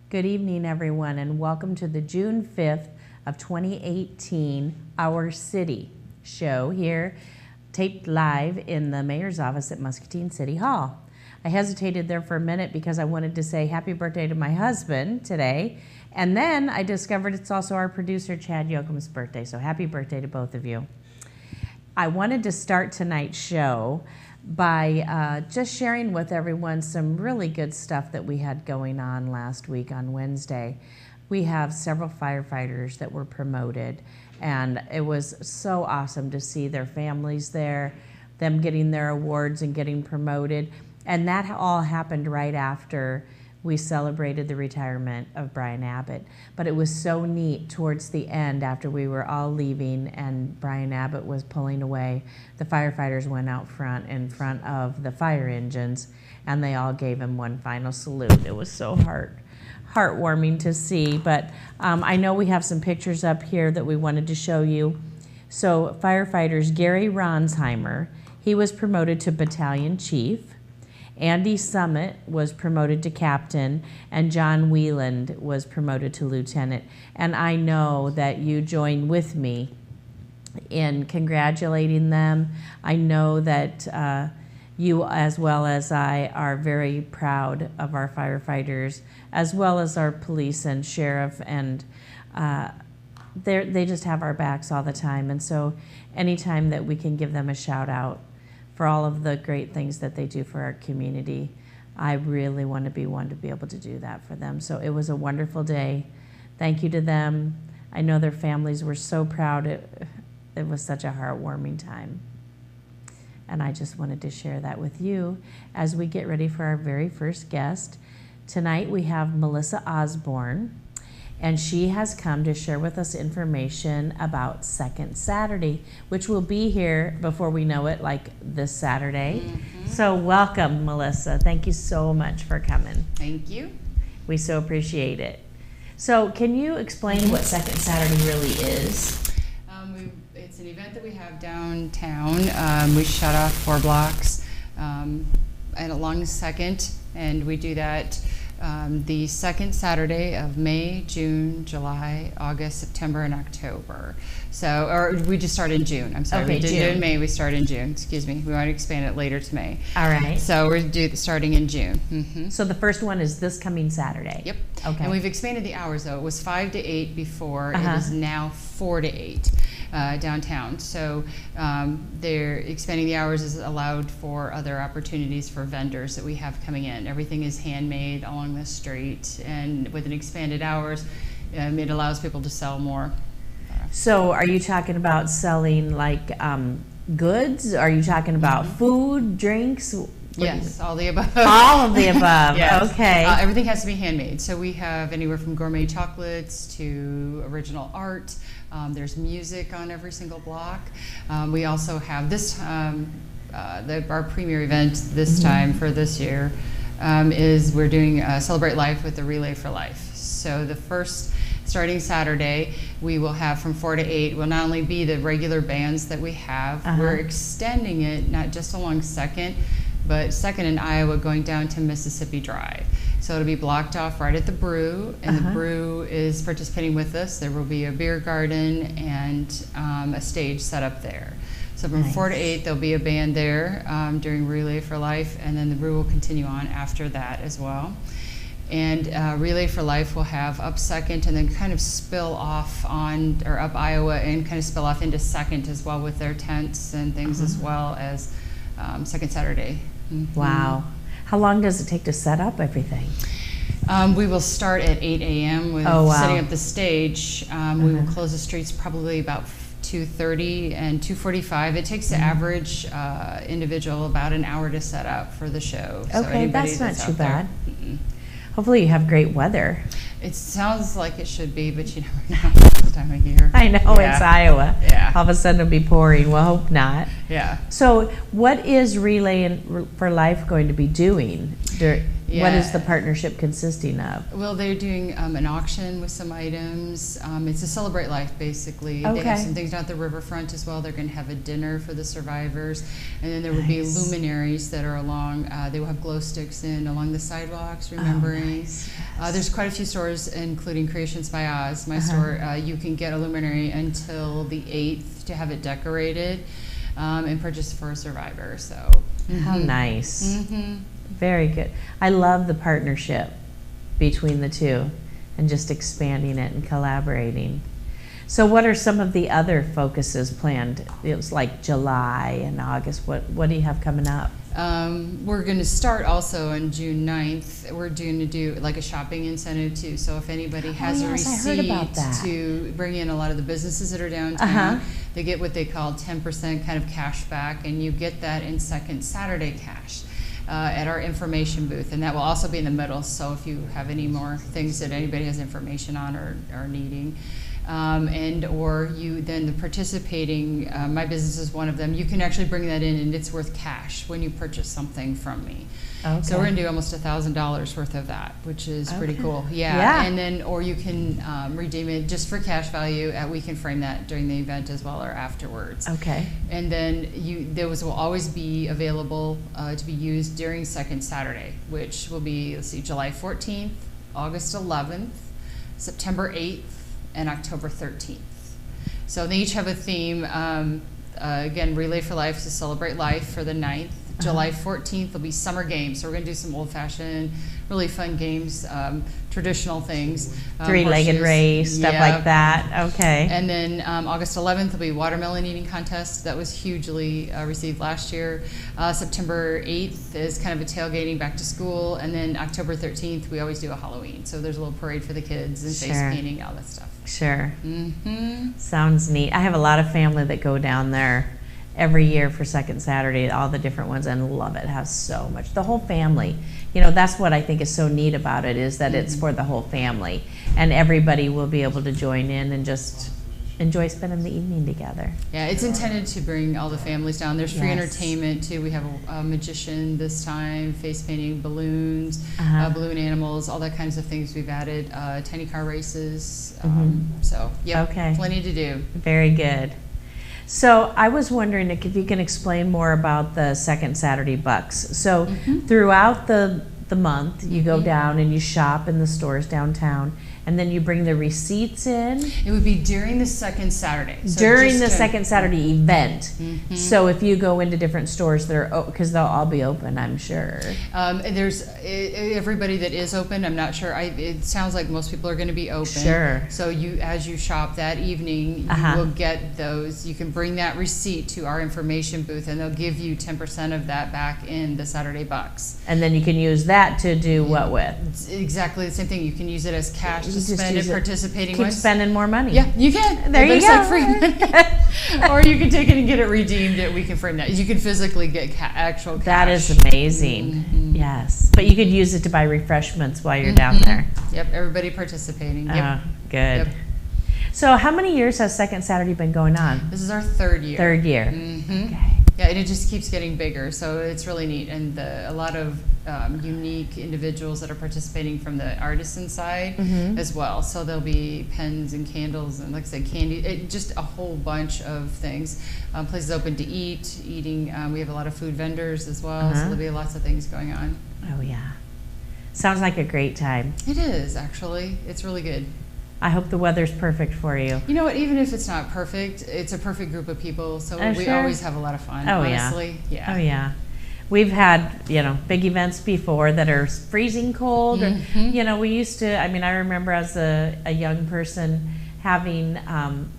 Good evening, everyone, and welcome to the June 5th of 2018 Our City show here, taped live in the mayor's office at Muscatine City Hall. I hesitated there for a minute because I wanted to say happy birthday to my husband today, and then I discovered it's also our producer Chad Yoakum's birthday, so happy birthday to both of you. I wanted to start tonight's show by just sharing with everyone some really good stuff that we had going on last week on Wednesday. We have several firefighters that were promoted, and it was so awesome to see their families there, them getting their awards and getting promoted. And that all happened right after we celebrated the retirement of Brian Abbott. But it was so neat towards the end after we were all leaving and Brian Abbott was pulling away. The firefighters went out front in front of the fire engines and they all gave him one final salute. It was so heartwarming to see. But I know we have some pictures up here that we wanted to show you. So firefighters Gary Ronsheimer, he was promoted to battalion chief. Andy Summit was promoted to captain, and John Wieland was promoted to lieutenant. And I know that you join with me in congratulating them. I know that you, as well as I, are very proud of our firefighters, as well as our police and sheriff, and they just have our backs all the time. And so anytime that we can give them a shout out for all of the great things that they do for our community, I really want to be one to be able to do that for them. So it was a wonderful day. Thank you to them. I know their families were so proud. It was such a heartwarming time. And I just wanted to share that with you as we get ready for our very first guest. Tonight we have Melissa Osborne, and she has come to share with us information about Second Saturday, which will be here before we know it, like this Saturday. Mm-hmm. So welcome, Melissa. Thank you so much for coming. Thank you. We so appreciate it. So can you explain what Second Saturday really is? It's an event that we have downtown. We shut off 4 blocks and along the 2nd, and we do that the 2nd Saturday of May, June, July, August, September, and October. So, or we just start in June. I'm sorry, okay, we did it in May. We start in June. Excuse me. We want to expand it later to May. All right. So we're starting in June. So the first one is this coming Saturday. Yep. Okay. And we've expanded the hours though. It was 5 to 8 before. It is now 4 to 8 downtown. So they're expanding the hours is allowed for other opportunities for vendors that we have coming in. Everything is handmade along the street, and with an expanded hours, it allows people to sell more. So are you talking about selling like goods? Are you talking about food, drinks? Yes, all the above. All of the above. Yes. Okay. Everything has to be handmade. So we have anywhere from gourmet chocolates to original art. There's music on every single block. We also have this, our premier event this time for this year is we're doing Celebrate Life with the Relay for Life. So the first, starting Saturday, we will have from 4 to 8, will not only be the regular bands that we have, we're extending it not just along 2nd, but 2nd in Iowa going down to Mississippi Drive. So it'll be blocked off right at the Brew, and the Brew is participating with us. There will be a beer garden and a stage set up there. So from 4 to 8, there'll be a band there during Relay for Life, and then the Brew will continue on after that as well. And Relay for Life will have up 2nd and then kind of spill off on, or up Iowa and kind of spill off into 2nd as well with their tents and things as well as 2nd Saturday. Wow. How long does it take to set up everything? We will start at 8 a.m. with setting up the stage. We will close the streets probably about 2:30 and 2:45. It takes the average individual about an hour to set up for the show. Okay, that's not too bad. Hopefully you have great weather. It sounds like it should be, but you never know this time of year. I know, it's Iowa. Yeah. All of a sudden it'll be pouring. Well, hope not. Yeah. So what is Relay for Life going to be doing? What is the partnership consisting of? Well, they're doing an auction with some items. It's a Celebrate Life, basically. They have some things down at the riverfront as well. They're going to have a dinner for the survivors. And then there will be luminaries that are along, they will have glow sticks along the sidewalks, remembering. There's quite a few stores, including Creations by Oz, my store. You can get a luminary until the 8th to have it decorated and purchase for a survivor. So how nice. Very good. I love the partnership between the two and just expanding it and collaborating. So what are some of the other focuses planned? It was like July and August. What do you have coming up? We're going to start also on June 9th. We're going to do like a shopping incentive too. So if anybody has a receipt to bring in a lot of the businesses that are downtown, they get what they call 10% kind of cash back, and you get that in Second Saturday cash. At our information booth, and that will also be in the middle, so if you have any more things that anybody has information on or are needing, and or you then the participating, my business is one of them, you can actually bring that in and it's worth cash when you purchase something from me. So we're going to do almost $1,000 worth of that, which is pretty cool. And then, or you can redeem it just for cash value. We can frame that during the event as well or afterwards. And then those will always be available to be used during Second Saturday, which will be, let's see, July 14th, August 11th, September 8th, and October 13th. So they each have a theme. Again, Relay for Life to Celebrate Life for the 9th. July 14th will be summer games. So we're going to do some old-fashioned, really fun games, traditional things. Three-legged race, stuff like that. Okay. And then August 11th will be watermelon eating contest. That was hugely received last year. September 8th is kind of a tailgating back to school. And then October 13th, we always do a Halloween. So there's a little parade for the kids and face painting, all that stuff. Sounds neat. I have a lot of family that go down there every year for Second Saturday, all the different ones, and love it. It has so much. The whole family. You know, that's what I think is so neat about it, is that it's for the whole family, and everybody will be able to join in and just enjoy spending the evening together. Yeah, it's intended to bring all the families down. There's free Yes. entertainment too. We have a magician this time, face painting, balloons, balloon animals, all that kinds of things we've added. Tiny car races. So, yeah, Okay. plenty to do. Very good. So I was wondering if you can explain more about the Second Saturday Bucks. So throughout the month, you go down and you shop in the stores downtown, and then you bring the receipts in? It would be during the second Saturday. So during the second Saturday event. So if you go into different stores, because they'll all be open, I'm sure. There's everybody that is open. I'm not sure. It sounds like most people are going to be open. Sure. So as you shop that evening, you will get those. You can bring that receipt to our information booth, and they'll give you 10% of that back in the Saturday Bucks. And then you can use that to do what with? It's exactly the same thing. You can use it as cash to just spend use at it. participating Keep ones. spending more money. Yeah, you can. There you it's go. like free money. Or you can take it and get it redeemed. We can frame that. You can physically get actual cash. That is amazing. Yes. But you could use it to buy refreshments while you're down there. Yep, everybody participating. Yep. Oh, good. Yep. So how many years has Second Saturday been going on? This is our third year. Third year. Okay. Yeah, and it just keeps getting bigger, so it's really neat. And a lot of unique individuals that are participating from the artisan side as well. So there'll be pens and candles and, like I said, candy, just a whole bunch of things. Places open to eating. We have a lot of food vendors as well, so there'll be lots of things going on. Oh, yeah. Sounds like a great time. It is, actually. It's really good. I hope the weather's perfect for you. You know what? Even if it's not perfect, it's a perfect group of people, so we sure. always have a lot of fun, Oh, honestly. Yeah. Oh, yeah. We've had, big events before that are freezing cold. Or, we used to, I remember as a young person having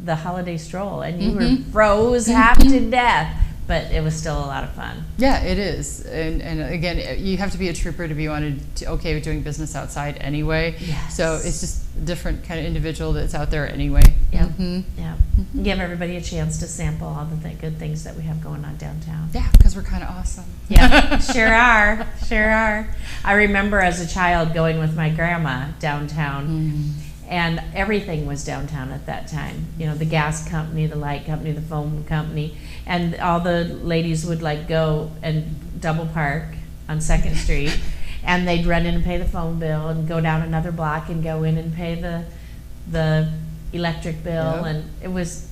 the holiday stroll, and you were froze half to death, but it was still a lot of fun. Yeah, it is. And again, you have to be a trooper to be okay with doing business outside anyway. Yes. So it's just a different kind of individual that's out there anyway. Yep. Yeah. Give everybody a chance to sample all the good things that we have going on downtown. Yeah, because we're kind of awesome. Yeah, sure are. Sure are. I remember as a child going with my grandma downtown, and everything was downtown at that time. The gas company, the light company, the phone company, and all the ladies would go and double park on 2nd Street, and they'd run in and pay the phone bill and go down another block and go in and pay the electric bill, and it was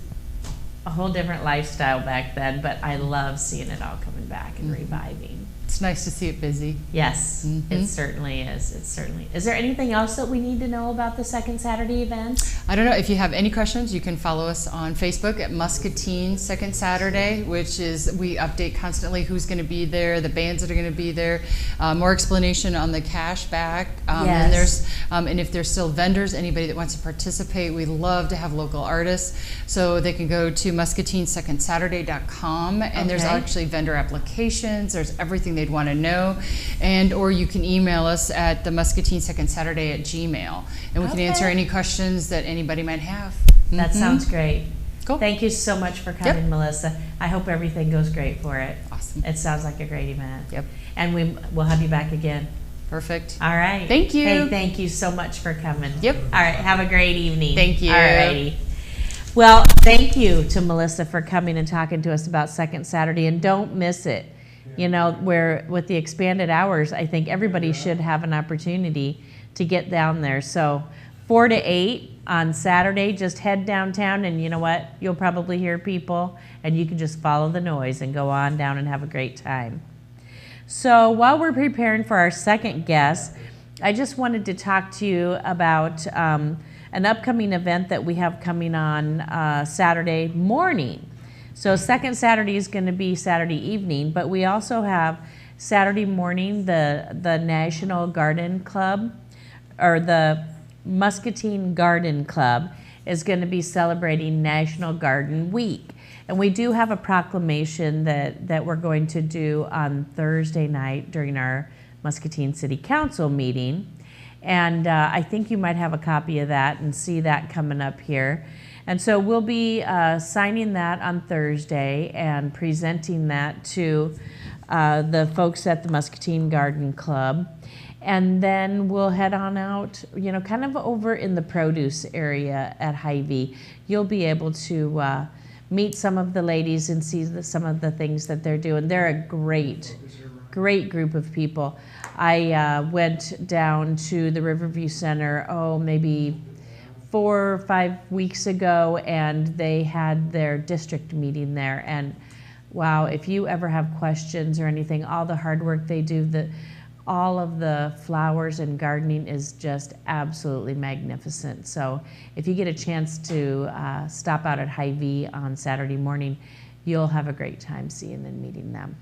a whole different lifestyle back then, but I love seeing it all coming back and reviving. It's nice to see it busy. Yes, it certainly is. It certainly. Is there anything else that we need to know about the Second Saturday event? I don't know. If you have any questions, you can follow us on Facebook at Muscatine Second Saturday, which is, we update constantly who's going to be there, the bands that are going to be there, more explanation on the cash back. Yes. And if there's still vendors, anybody that wants to participate, we love to have local artists. So they can go to muscatinesecondsaturday.com, and there's actually vendor applications. There's everything they'd want to know, or you can email us at the Muscatine Second Saturday at Gmail, and we can answer any questions that anybody might have. That sounds great. Cool. Thank you so much for coming, Melissa. I hope everything goes great for it. Awesome. It sounds like a great event. Yep. And we'll have you back again. Perfect. All right. Thank you. Hey, thank you so much for coming. Yep. All right. Have a great evening. Thank you. All righty. Well, thank you to Melissa for coming and talking to us about Second Saturday, and don't miss it. Where with the expanded hours, I think everybody should have an opportunity to get down there. So 4 to 8 on Saturday, just head downtown, and you know what? You'll probably hear people, and you can just follow the noise and go on down and have a great time. So while we're preparing for our second guest, I just wanted to talk to you about an upcoming event that we have coming on Saturday morning. So second Saturday is going to be Saturday evening, but we also have Saturday morning the National Garden Club, or the Muscatine Garden Club, is going to be celebrating National Garden Week. And we do have a proclamation that we're going to do on Thursday night during our Muscatine City Council meeting. And I think you might have a copy of that and see that coming up here. And so we'll be signing that on Thursday and presenting that to the folks at the Muscatine Garden Club. And then we'll head on out, kind of over in the produce area at Hy-Vee. You'll be able to meet some of the ladies and see some of the things that they're doing. They're a great group of people. I went down to the Riverview Center, maybe 4 or 5 weeks ago, and they had their district meeting there. And wow, if you ever have questions or anything, all the hard work they do, all of the flowers and gardening is just absolutely magnificent. So if you get a chance to stop out at Hy-Vee on Saturday morning, you'll have a great time seeing and meeting them.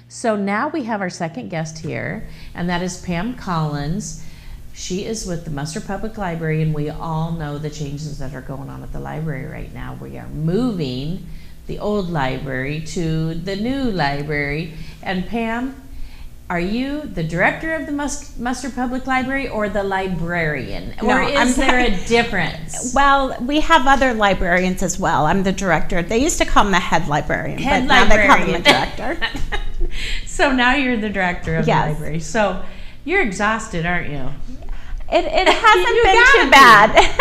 So now we have our second guest here, and that is Pam Collins. She is with the Musser Public Library, and we all know the changes that are going on at the library right now. We are moving the old library to the new library. And Pam, are you the director of the Musser Public Library or the librarian? No, or is there a difference? Well, we have other librarians as well. I'm the director. They used to call him the head librarian, Head but librarian. now they call him the director. So now you're the director of Yes. the library. So you're exhausted, aren't you? It hasn't been too bad.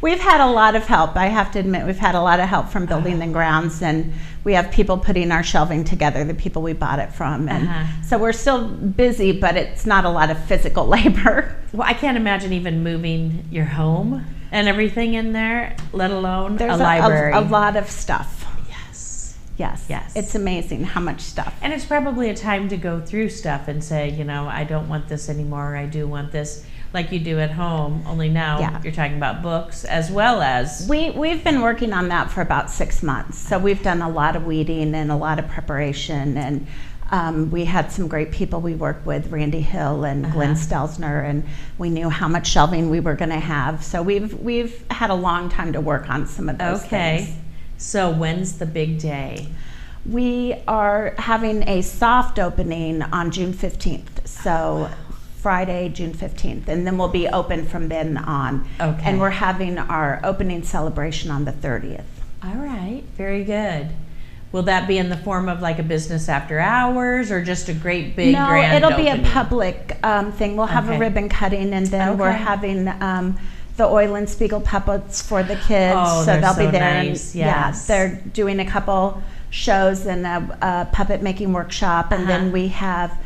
We've had a lot of help. I have to admit, we've had a lot of help from building and grounds, and we have people putting our shelving together, the people we bought it from. And so we're still busy, but it's not a lot of physical labor. Well, I can't imagine even moving your home and everything in there, let alone There's a library. a lot of stuff. Yes. It's amazing how much stuff. And it's probably a time to go through stuff and say, I don't want this anymore. I do want this, like you do at home, only now you're talking about books as well as... We've been working on that for about 6 months. So we've done a lot of weeding and a lot of preparation. And we had some great people we worked with, Randy Hill and Glenn Stelzner, and we knew how much shelving we were going to have. So we've had a long time to work on some of those things. So when's the big day? We are having a soft opening on June 15th. So Friday, June 15th, and then we'll be open from then on. Okay. And we're having our opening celebration on the 30th. All right, very good. Will that be in the form of like a business after hours or just a great big grand it'll opening? be a public thing. We'll have a ribbon cutting, and then we're having the oil and spiegel puppets for the kids. Oh, so they'll so be there. nice. And, yes. they're doing a couple shows and a puppet making workshop, and then we have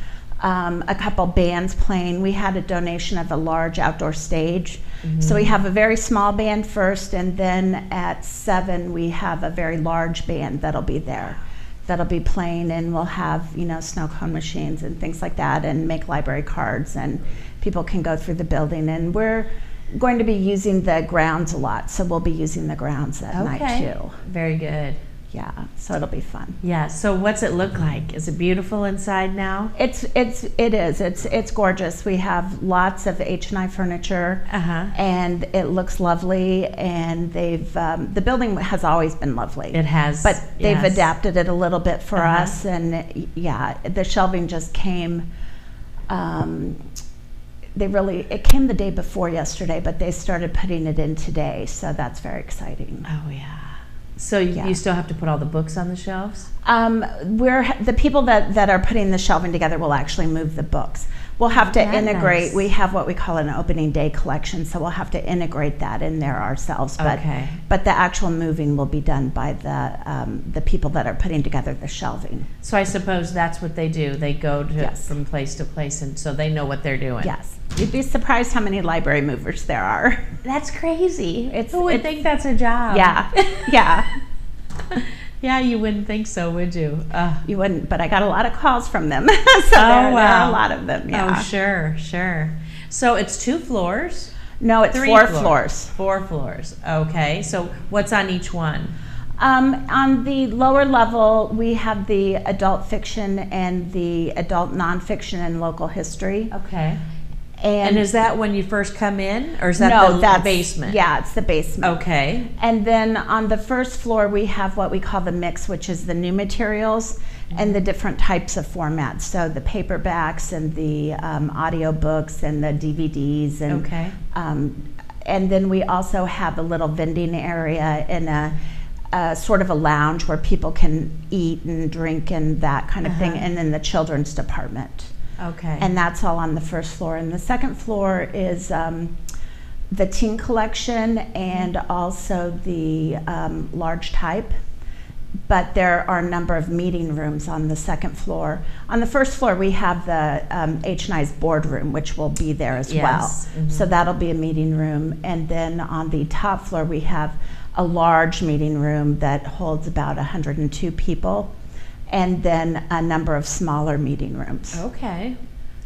a couple bands playing. We had a donation of a large outdoor stage. So we have a very small band first, and then at 7 we have a very large band that'll be there. That'll be playing, and we'll have, snow cone machines and things like that, and make library cards, and people can go through the building. And we're going to be using the grounds a lot, so we'll be using the grounds that night too. Very good. Yeah, so it'll be fun. Yeah. So what's it look like? Is it beautiful inside now? It is. It's gorgeous. We have lots of H&I furniture, and it looks lovely. And the building has always been lovely. It has, but they've adapted it a little bit for us. And the shelving just came. It came the day before yesterday, but they started putting it in today. So that's very exciting. Oh yeah. So you still have to put all the books on the shelves? The people that are putting the shelving together will actually move the books. We'll have to integrate. Nice. We have what we call an opening day collection, so we'll have to integrate that in there ourselves. But the actual moving will be done by the people that are putting together the shelving. So I suppose that's what they do. They go from place to place, and so they know what they're doing. Yes. You'd be surprised how many library movers there are. That's crazy. Who would think that's a job? Yeah. Yeah. Yeah, you wouldn't think so, would you? You wouldn't, but I got a lot of calls from them. So there are a lot of them, yeah. Oh, sure. So it's 2 floors? No, it's 4 floors. 4 floors, okay. So what's on each one? On the lower level, we have the adult fiction and the adult nonfiction and local history. Okay. And is that when you first come in, or is that the basement? Yeah, it's the basement. Okay. And then on the first floor, we have what we call the mix, which is the new materials and the different types of formats. So the paperbacks and the audio books and the DVDs. And, and then we also have a little vending area and sort of a lounge where people can eat and drink and that kind of thing, and then the children's department. Okay. And that's all on the first floor. And the second floor is the teen collection and also the large type. But there are a number of meeting rooms on the second floor. On the first floor, we have the H&I's boardroom, which will be there as well. So that'll be a meeting room. And then on the top floor, we have a large meeting room that holds about 102 people, and then a number of smaller meeting rooms. Okay.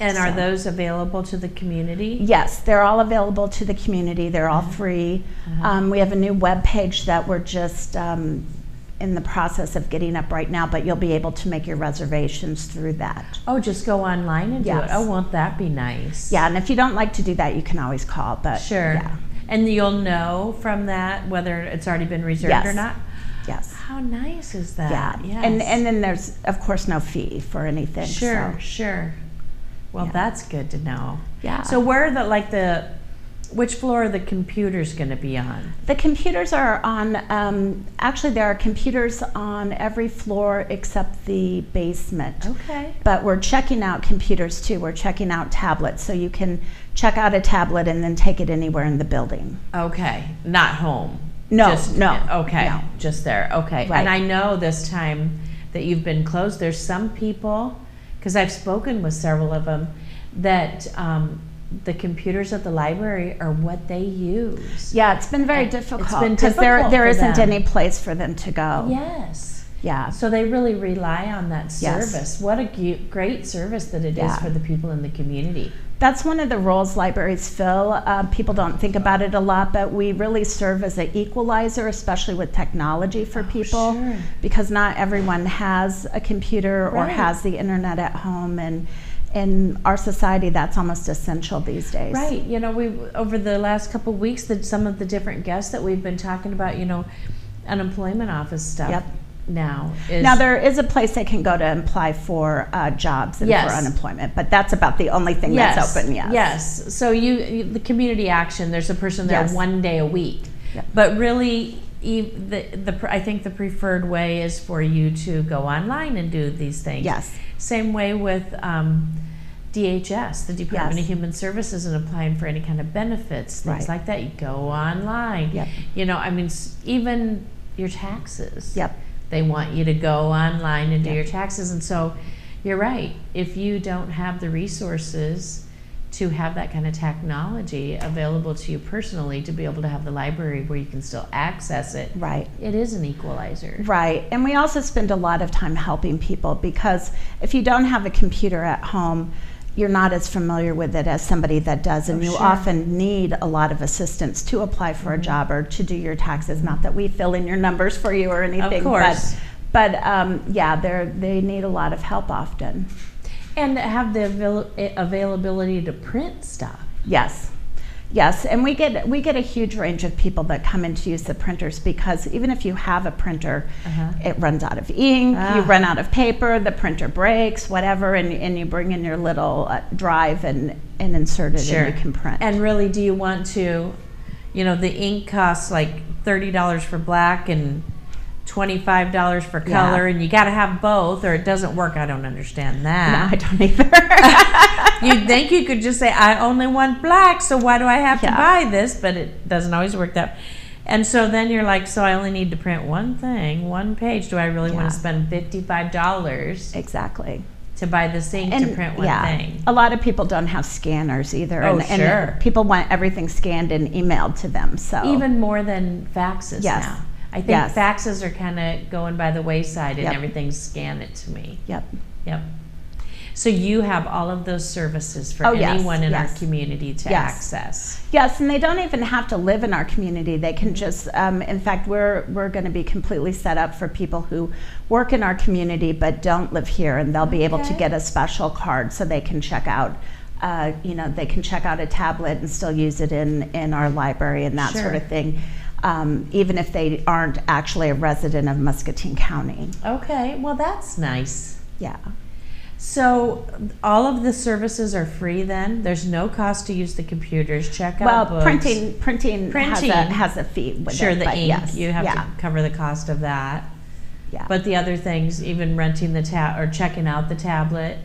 And are those available to the community? Yes, they're all available to the community. They're all free. We have a new web page that we're just in the process of getting up right now, but you'll be able to make your reservations through that. Oh, just go online and do it. Yes. Oh, won't that be nice? Yeah, and if you don't like to do that, you can always call. But Sure. yeah. And you'll know from that whether it's already been reserved or not? Yes. How nice is that? Yeah. Yes. And then there's, of course, no fee for anything. Sure, so. sure. Well, Yeah. that's good to know. Yeah. So where are which floor are the computers going to be on? The computers are on, actually there are computers on every floor except the basement. Okay. But we're checking out computers too. We're checking out tablets, so you can check out a tablet and then take it anywhere in the building. Okay, not home. No, no. Okay, no. just there. Okay. Right. And I know this time that you've been closed, there's some people, because I've spoken with several of them, that the computers at the library are what they use. Yeah, it's been very And difficult. it's been because difficult there for isn't them. any place for them to go. Yes. Yeah. So they really rely on that Yes. service. What a great service that it is Yeah. for the people in the community. That's one of the roles libraries fill. People don't think about it a lot, but we really serve as an equalizer, especially with technology for people, sure. because not everyone has a computer or Right. has the internet at home, and in our society, that's almost essential these days. Right. You know, we over the last couple of weeks, some of the different guests that we've been talking about, you know, unemployment office stuff. Yep. Now there is a place they can go to apply for jobs and Yes. for unemployment, but that's about the only thing that's open. Yes. So the community action, there's a person there Yes. 1 day a week. Yep. But really, I think the preferred way is for you to go online and do these things. Yes. Same way with DHS, the Department Yes. of Human Services, and applying for any kind of benefits, things Right. like that. You go online. Yep. You know, I mean, even your taxes. Yep. They want you to go online and do Yep. your taxes. And so you're right. If you don't have the resources to have that kind of technology available to you personally to be able to have the library where you can still access it, Right. it is an equalizer. Right, and we also spend a lot of time helping people, because if you don't have a computer at home, you're not as familiar with it as somebody that does, and you sure. often need a lot of assistance to apply for a job or to do your taxes. Not that we fill in your numbers for you or anything, Of course. but yeah, they need a lot of help often. And have the availability to print stuff. Yes. Yes, and we get a huge range of people that come in to use the printers, because even if you have a printer, it runs out of ink, you run out of paper, the printer breaks, whatever, and you bring in your little drive and insert it, and you can print. And really, do you want to, you know, the ink costs like $30 for black and $25 for color, and you got to have both or it doesn't work. I don't understand that. No, I don't either. You'd think you could just say, I only want black, so why do I have to buy this? But it doesn't always work that. And so then you're like, so I only need to print one thing, one page. Do I really want to spend $55 Exactly. to buy this ink to print one thing? A lot of people don't have scanners either. Oh, and sure. People want everything scanned and emailed to them. So Even more than faxes Yes. now. I think Yes. faxes are kind of going by the wayside, and Yep. everything's scan it to me. Yep. Yep. So you have all of those services for Oh, yes, anyone in our yes. community to Yes. access. Yes, and they don't even have to live in our community. They can just, in fact, we're going to be completely set up for people who work in our community but don't live here, and they'll be able to Okay. get a special card so they can check out, they can check out a tablet and still use it in our library and that Sure. sort of thing, even if they aren't actually a resident of Muscatine County. Okay, well that's nice. Yeah. So all of the services are free then? There's no cost to use the computers, check out books. Printing has a fee with sure, it, the ink, yes. you have to cover the cost of that. Yeah. But the other things, even renting the or checking out the tablet?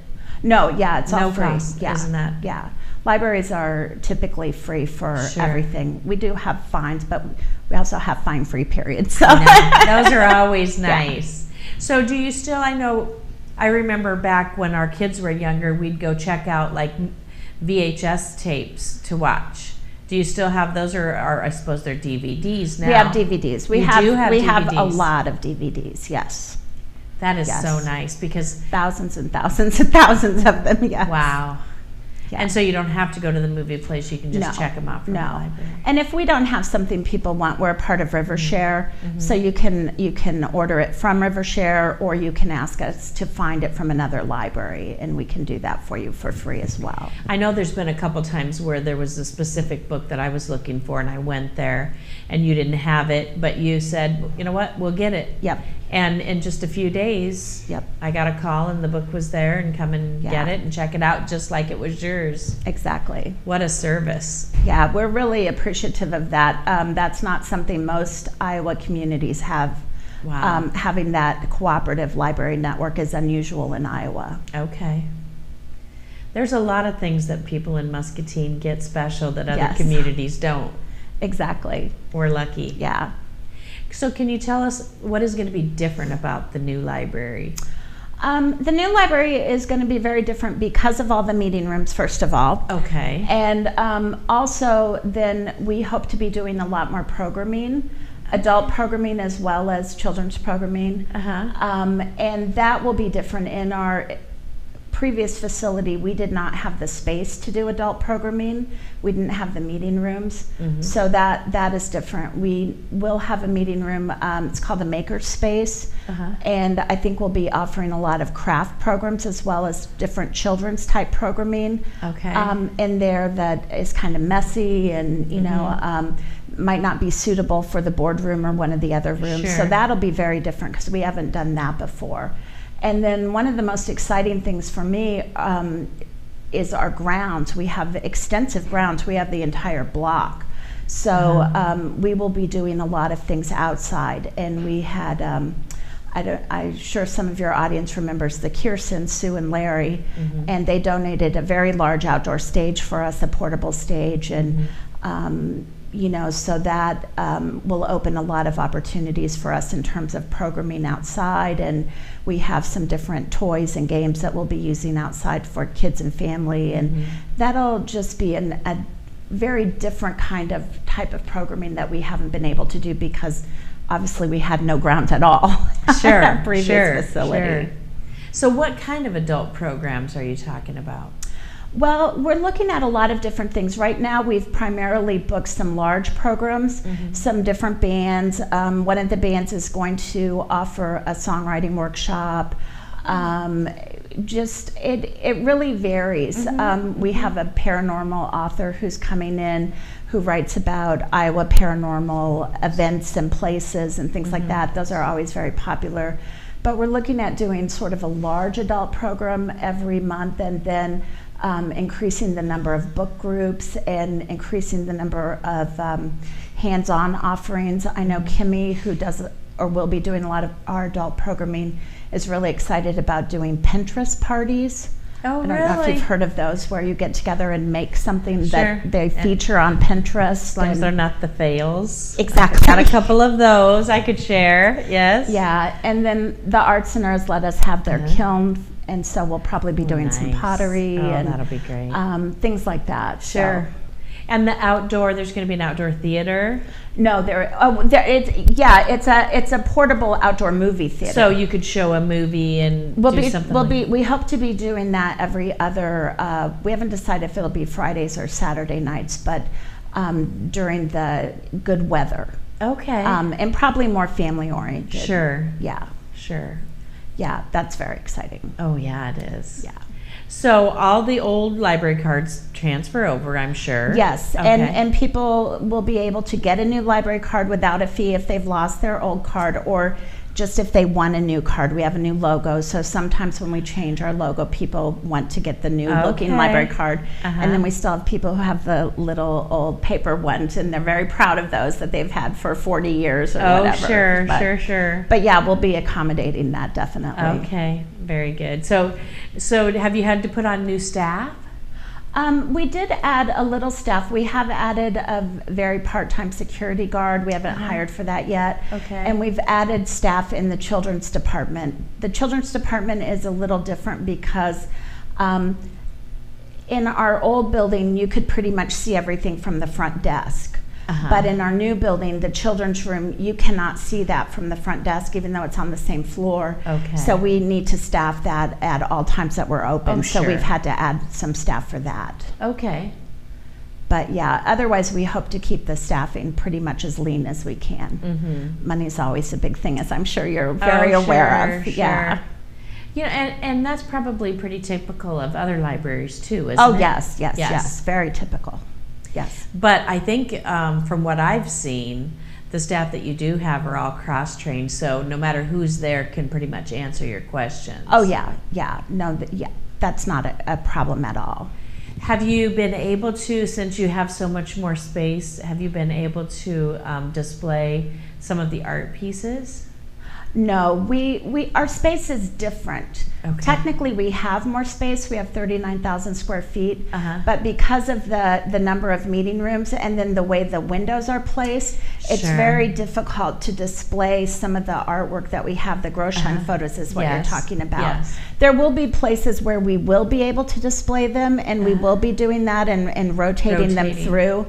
No, yeah, it's all no free. Cost, yeah. Isn't that? Yeah. Libraries are typically free for Sure. everything. We do have fines, but we also have fine-free periods. So. Those are always nice. Yeah. So do you still, I remember back when our kids were younger, we'd go check out like VHS tapes to watch. Do you still have those, or I suppose they're DVDs now? We have DVDs. We have DVDs. a lot of DVDs, yes. That is so nice because thousands and thousands and thousands of them, yes. Wow. Yes. And so you don't have to go to the movie place, you can just check them out from the library. And if we don't have something people want, we're a part of RiverShare, so you can order it from RiverShare, or you can ask us to find it from another library, and we can do that for you for free as well. I know there's been a couple times where there was a specific book that I was looking for, and I went there, and you didn't have it, but you said, you know what, we'll get it. Yep. And in just a few days, I got a call and the book was there, and come and get it and check it out just like it was yours. Exactly. What a service. Yeah, we're really appreciative of that. That's not something most Iowa communities have. Wow. Having that cooperative library network is unusual in Iowa. Okay. There's a lot of things that people in Muscatine get special that other communities don't. Exactly. We're lucky. Yeah. So can you tell us what is going to be different about the new library? The new library is going to be very different because of all the meeting rooms, first of all. Okay. And also then we hope to be doing a lot more programming, adult programming as well as children's programming. And that will be different. In our previous facility, we did not have the space to do adult programming. We didn't have the meeting rooms. So that is different. We will have a meeting room. It's called the Maker Space. And I think we'll be offering a lot of craft programs as well as different children's type programming. Okay. In there that is kind of messy and, you know, might not be suitable for the boardroom or one of the other rooms. Sure. So that'll be very different because we haven't done that before. And then one of the most exciting things for me is our grounds. We have extensive grounds. We have the entire block. So we will be doing a lot of things outside. And we had, I'm sure some of your audience remembers the Kirsten, Sue, and Larry, and they donated a very large outdoor stage for us, a portable stage. And you know, so that will open a lot of opportunities for us in terms of programming outside, and we have some different toys and games that we'll be using outside for kids and family, and that'll just be a very different kind of type of programming that we haven't been able to do because obviously we had no grounds at all. Sure, at our previous facility. Sure. So what kind of adult programs are you talking about? Well, we're looking at a lot of different things. Right now, we've primarily booked some large programs, some different bands. One of the bands is going to offer a songwriting workshop. It really varies. We have a paranormal author who's coming in who writes about Iowa paranormal events and places and things like that. Those are always very popular. But we're looking at doing sort of a large adult program every month, and then increasing the number of book groups and increasing the number of hands-on offerings. I know Kimmy, who does or will be doing a lot of our adult programming, is really excited about doing Pinterest parties. Oh, I don't know if you've heard of those, where you get together and make something that they feature on Pinterest. As long as they're not the fails. Exactly. Got a couple of those I could share, yes. Yeah, and then the Art Center has let us have their kiln, and so we'll probably be doing some pottery and that'll be great. Things like that. Sure. So. And the outdoor, there's going to be an outdoor theater? No, it's a portable outdoor movie theater. So you could show a movie and do something. We hope to be doing that every other. We haven't decided if it'll be Fridays or Saturday nights, but during the good weather. Okay. And probably more family oriented. Sure. Yeah. Sure. Yeah, that's very exciting. Oh yeah, it is. Yeah. So all the old library cards transfer over, I'm sure. Yes, okay. and people will be able to get a new library card without a fee if they've lost their old card, or just if they want a new card. We have a new logo, so sometimes when we change our logo, people want to get the new looking library card. And then we still have people who have the little old paper ones, and they're very proud of those that they've had for 40 years or whatever. Sure. But yeah, we'll be accommodating that definitely. Okay, very good. So have you had to put on new staff? We did add a little staff. We have added a very part-time security guard. We haven't hired for that yet. Okay. And we've added staff in the children's department. The children's department is a little different because in our old building, you could pretty much see everything from the front desk. But in our new building, the children's room, you cannot see that from the front desk, even though it's on the same floor. Okay. So we need to staff that at all times that we're open. Oh, so sure. we've had to add some staff for that. Okay. But yeah, otherwise we hope to keep the staffing pretty much as lean as we can. Money's always a big thing, as I'm sure you're very aware of. Yeah. You know, and that's probably pretty typical of other libraries too, isn't it? Oh yes, very typical. Yes. But I think from what I've seen, the staff that you do have are all cross-trained, so no matter who's there can pretty much answer your questions. Oh yeah. No, that's not a problem at all. Have you been able to, since you have so much more space, have you been able to display some of the art pieces? No, our space is different. Okay. Technically, we have more space. We have 39,000 square feet, but because of the number of meeting rooms and then the way the windows are placed, it's very difficult to display some of the artwork that we have. The Groshine photos is what you're talking about. Yes. There will be places where we will be able to display them, and we will be doing that and rotating them through,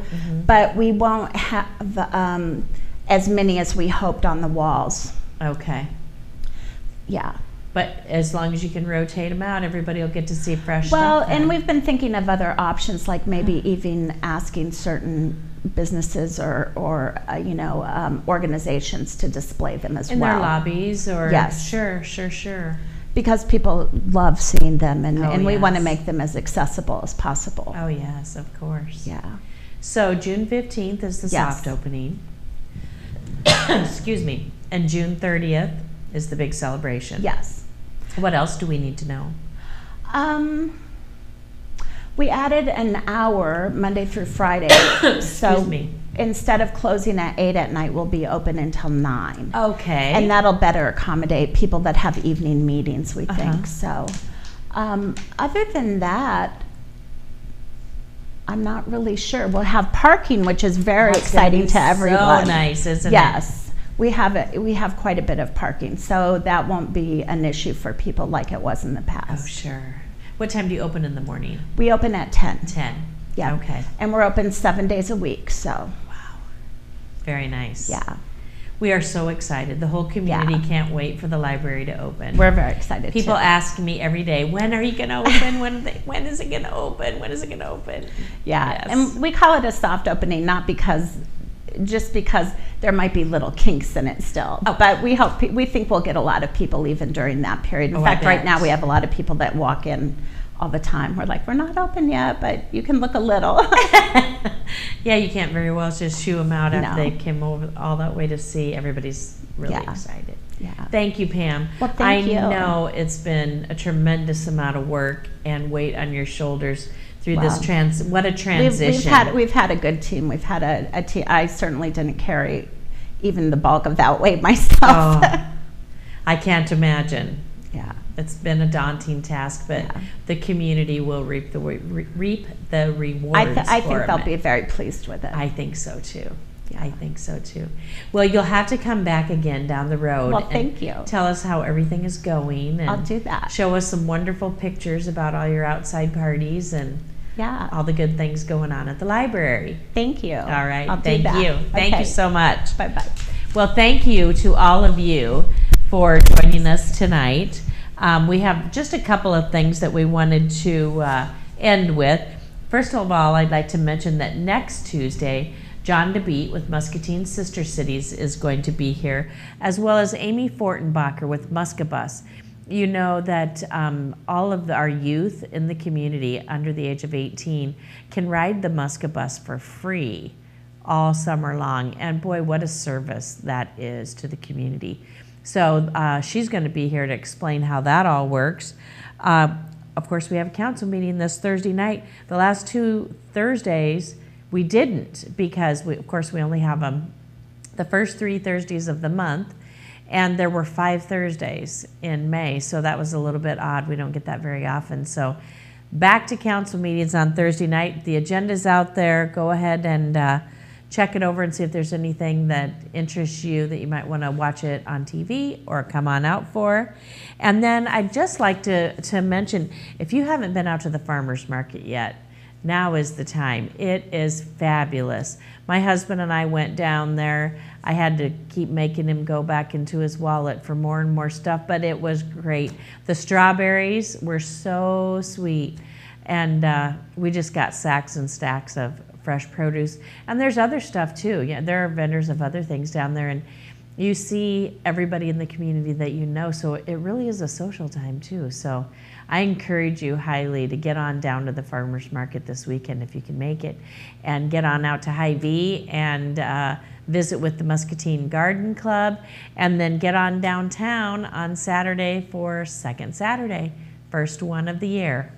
but we won't have as many as we hoped on the walls. Okay. Yeah. But as long as you can rotate them out, everybody will get to see fresh stuff. Well, and we've been thinking of other options, like maybe even asking certain businesses or organizations to display them as well. In their lobbies or? Yes. Sure. Because people love seeing them, and we want to make them as accessible as possible. Oh, yes, of course. Yeah. So June 15th is the soft opening. Excuse me. And June 30th is the big celebration. Yes. What else do we need to know? We added an hour Monday through Friday. Excuse me. Instead of closing at 8 at night, we'll be open until 9. Okay. And that'll better accommodate people that have evening meetings, we think. So other than that, I'm not really sure. We'll have parking, which is very exciting to everyone. So nice, isn't it? Yes. We have quite a bit of parking, so that won't be an issue for people like it was in the past. Oh, sure. What time do you open in the morning? We open at 10. 10. Yeah. Okay. And we're open 7 days a week, so. Wow. Very nice. Yeah. We are so excited. The whole community can't wait for the library to open. We're very excited. People ask me every day, when are you going to open? When is it going to open? When is it going to open? Yeah. Yes. And we call it a soft opening, not just because there might be little kinks in it still. But we think we'll get a lot of people even during that period. In fact, right now we have a lot of people that walk in all the time. We're like, we're not open yet, but you can look a little. Yeah, you can't very well just shoo them out after they came over all that way to see. Everybody's really excited. Yeah. Thank you, Pam. Well, thank you. I know it's been a tremendous amount of work and weight on your shoulders through this what a transition. We've had a good team. We've had a team. I certainly didn't carry even the bulk of that weight myself. Oh, I can't imagine. Yeah. It's been a daunting task, but the community will reap the rewards. I think they'll be very pleased with it. I think so too. I think so too. Well, you'll have to come back again down the road. Well, thank you. Tell us how everything is going. And I'll do that. Show us some wonderful pictures about all your outside parties and all the good things going on at the library. Thank you. All right. I'll do that. Thank you. Thank you so much. Bye-bye. Well, thank you to all of you for joining us tonight. We have just a couple of things that we wanted to end with. First of all, I'd like to mention that next Tuesday, John DeBeat with Muscatine Sister Cities is going to be here, as well as Amy Fortenbacher with Muscabus. You know that all of our youth in the community under the age of 18 can ride the Muscabus for free all summer long. And boy, what a service that is to the community. So she's going to be here to explain how that all works. Of course, we have a council meeting this Thursday night. The last 2 Thursdays, we didn't because, of course, we only have the first 3 Thursdays of the month, and there were 5 Thursdays in May, so that was a little bit odd. We don't get that very often. So back to council meetings on Thursday night. The agenda's out there. Go ahead and check it over and see if there's anything that interests you that you might want to watch it on TV or come on out for. And then I'd just like to mention, if you haven't been out to the farmers market yet, now is the time. It is fabulous. My husband and I went down there. I had to keep making him go back into his wallet for more and more stuff, but it was great. The strawberries were so sweet, and we just got sacks and stacks of fresh produce. And there's other stuff too. Yeah, there are vendors of other things down there, and you see everybody in the community that you know, so it really is a social time too. So I encourage you highly to get on down to the farmers market this weekend if you can make it, and get on out to Hy-Vee and visit with the Muscatine Garden Club, and then get on downtown on Saturday for Second Saturday, first one of the year.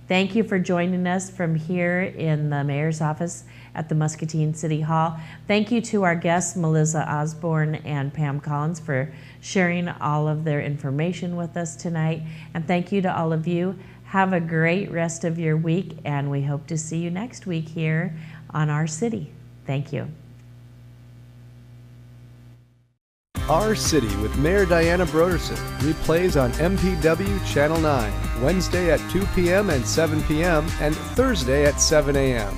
Thank you for joining us from here in the mayor's office at the Muscatine City Hall. Thank you to our guests, Melissa Osborne and Pam Collins, for sharing all of their information with us tonight. And thank you to all of you. Have a great rest of your week, and we hope to see you next week here on Our City. Thank you. Our City with Mayor Diana Broderson replays on MPW Channel 9, Wednesday at 2 p.m. and 7 p.m. and Thursday at 7 a.m.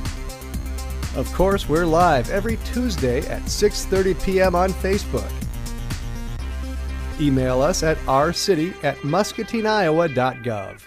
Of course, we're live every Tuesday at 6:30 p.m. on Facebook. Email us at ourcity@muscatineiowa.gov.